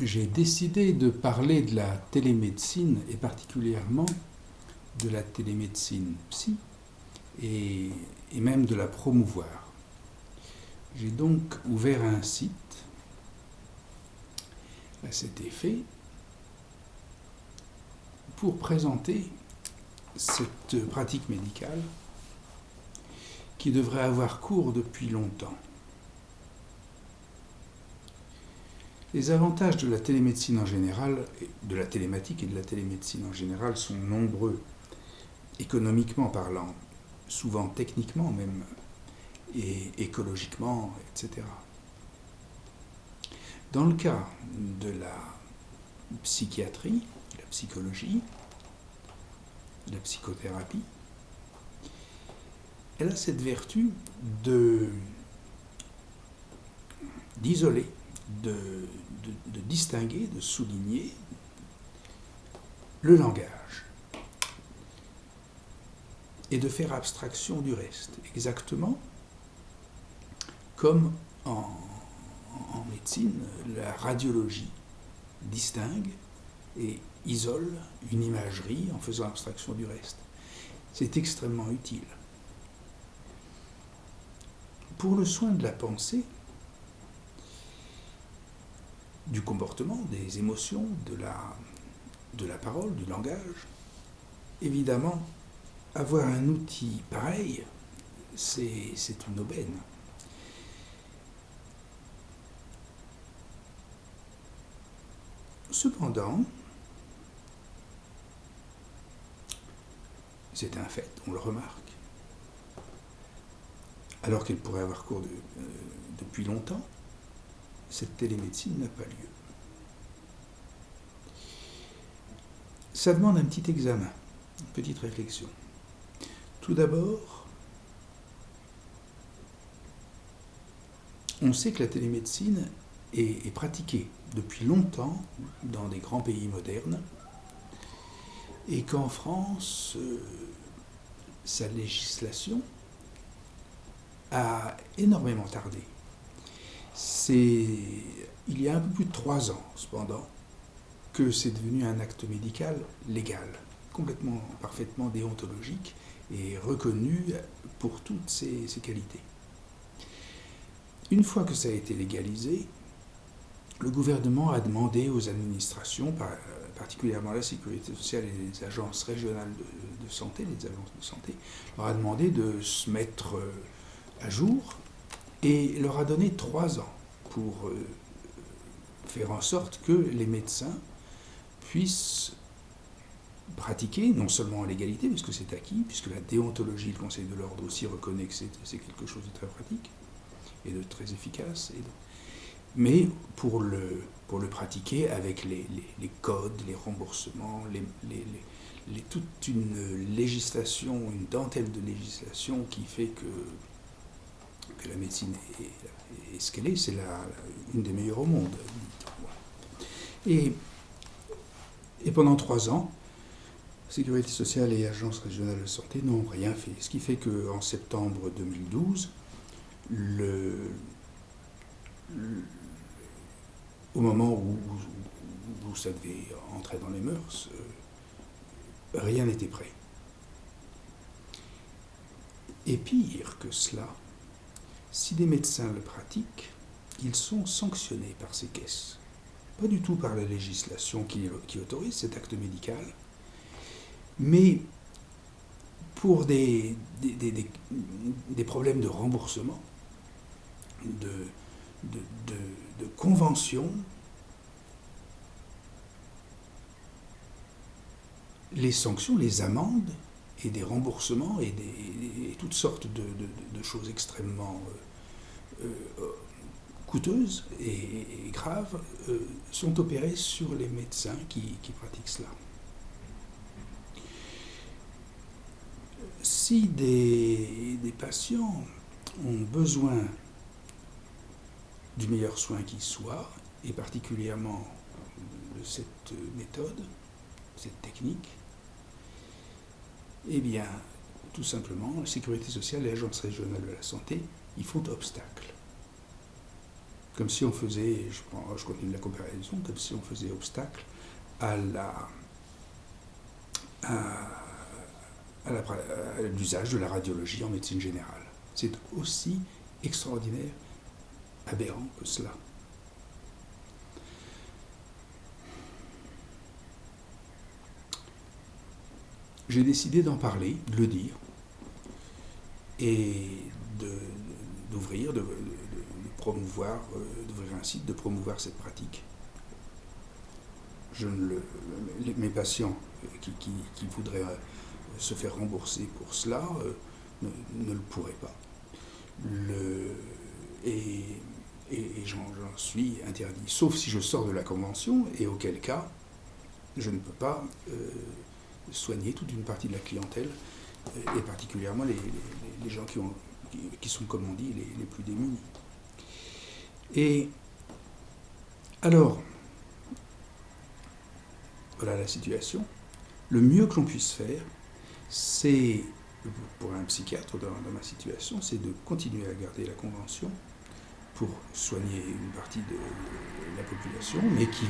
j'ai décidé de parler de la télémédecine et particulièrement de la télémédecine psy et même de la promouvoir. J'ai donc ouvert un site à cet effet pour présenter cette pratique médicale qui devrait avoir cours depuis longtemps. Les avantages de la télémédecine en général, de la télématique et de la télémédecine en général sont nombreux, économiquement parlant, souvent techniquement même, et écologiquement, etc. Dans le cas de la psychiatrie, de la psychologie, de la psychothérapie, elle a cette vertu d'isoler, de distinguer, de souligner le langage et de faire abstraction du reste, exactement comme en médecine, la radiologie distingue et isole une imagerie en faisant abstraction du reste. C'est extrêmement utile. Pour le soin de la pensée, du comportement, des émotions, de la parole, du langage, évidemment, avoir un outil pareil, c'est une aubaine. Cependant, c'est un fait, on le remarque, alors qu'elle pourrait avoir cours depuis longtemps, cette télémédecine n'a pas lieu. Ça demande un petit examen, une petite réflexion. Tout d'abord, on sait que la télémédecine est pratiquée depuis longtemps dans des grands pays modernes et qu'en France, sa législation a énormément tardé. Il y a un peu plus de 3 ans, cependant, que c'est devenu un acte médical légal, complètement, parfaitement déontologique et reconnu pour toutes ses qualités. Une fois que ça a été légalisé, le gouvernement a demandé aux administrations, particulièrement la sécurité sociale et les agences régionales de santé, les agences de santé, leur a demandé de se mettre à jour et leur a donné 3 ans pour faire en sorte que les médecins puissent pratiquer, non seulement en légalité, puisque c'est acquis, puisque la déontologie, le Conseil de l'ordre aussi reconnaît que c'est quelque chose de très pratique et de très efficace, mais pour le pratiquer avec les codes, les remboursements, toute une législation, une dentelle de législation qui fait que la médecine est ce qu'elle est, c'est une des meilleures au monde. Et pendant 3 ans, Sécurité sociale et Agence régionale de santé n'ont rien fait. Ce qui fait qu'en septembre 2012, au moment où ça devait entrer dans les mœurs, rien n'était prêt. Et pire que cela, si des médecins le pratiquent, ils sont sanctionnés par ces caisses. Pas du tout par la législation qui autorise cet acte médical, mais pour des problèmes de remboursement, de convention, les sanctions, les amendes et des remboursements et toutes sortes de choses extrêmement coûteuses et graves sont opérées sur les médecins qui pratiquent cela. Si des patients ont besoin du meilleur soin qui soit, et particulièrement de cette méthode, cette technique, eh bien, tout simplement, la Sécurité sociale et l'Agence régionale de la santé y font obstacle. comme si on faisait, je continue la comparaison, comme si on faisait obstacle à l'usage de la radiologie en médecine générale. C'est aussi extraordinaire, aberrant que cela. J'ai décidé d'en parler, de le dire, et d'ouvrir, de promouvoir, d'ouvrir un site, de promouvoir cette pratique. Mes patients qui voudraient se faire rembourser pour cela ne le pourraient pas. Et j'en suis interdit, sauf si je sors de la convention, et auquel cas, je ne peux pas soigner toute une partie de la clientèle, et particulièrement les gens qui sont, comme on dit, les plus démunis. Et alors, voilà la situation. Le mieux que l'on puisse faire, c'est, pour un psychiatre dans ma situation, c'est de continuer à garder la convention pour soigner une partie de la population, mais qui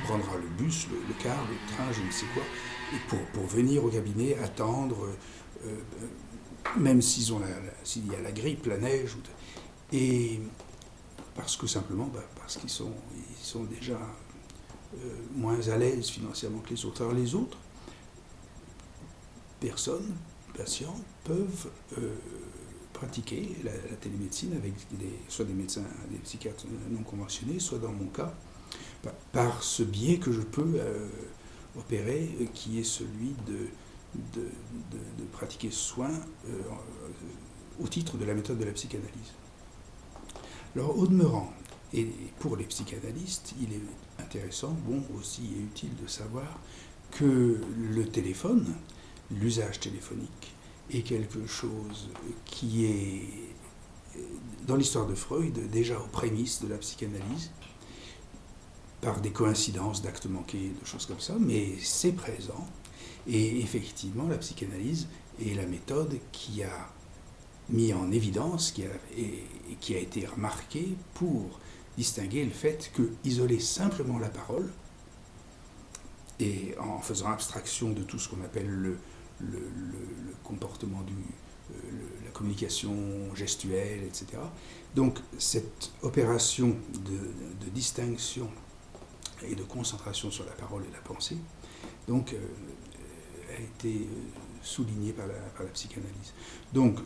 prendra le bus, le car, le train, je ne sais quoi, et pour venir au cabinet, attendre, même s'il y a la grippe, la neige, et parce que simplement, parce qu'ils sont déjà moins à l'aise financièrement que les autres. Alors les autres personnes, patients, peuvent pratiquer la télémédecine avec soit des médecins, des psychiatres non conventionnés, soit dans mon cas, par ce biais que je peux opérer, qui est celui de pratiquer ce soin au titre de la méthode de la psychanalyse. Alors, au demeurant, et pour les psychanalystes, il est intéressant, bon aussi et utile de savoir que le téléphone, l'usage téléphonique, est quelque chose qui est, dans l'histoire de Freud, déjà aux prémices de la psychanalyse, par des coïncidences d'actes manqués, de choses comme ça, mais c'est présent. Et effectivement, la psychanalyse est la méthode qui a mis en évidence, qui a été remarquée pour distinguer le fait que isoler simplement la parole, et en faisant abstraction de tout ce qu'on appelle le comportement la communication gestuelle, etc. Donc cette opération de distinction et de concentration sur la parole et la pensée, donc, a été soulignée par la psychanalyse. Donc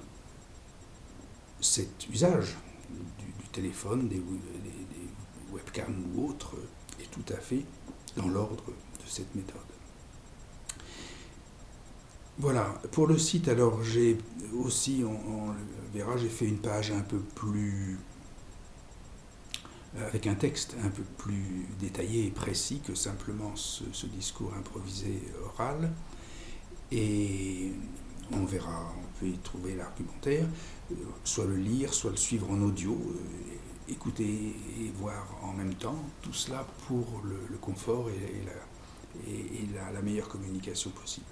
cet usage du téléphone, des webcams ou autres, est tout à fait dans l'ordre de cette méthode. Voilà, pour le site, alors j'ai aussi, on le verra, j'ai fait une page un peu plus, avec un texte un peu plus détaillé et précis que simplement ce discours improvisé oral. Et on verra, on peut y trouver l'argumentaire, soit le lire, soit le suivre en audio, écouter et voir en même temps, tout cela pour le confort et la meilleure communication possible.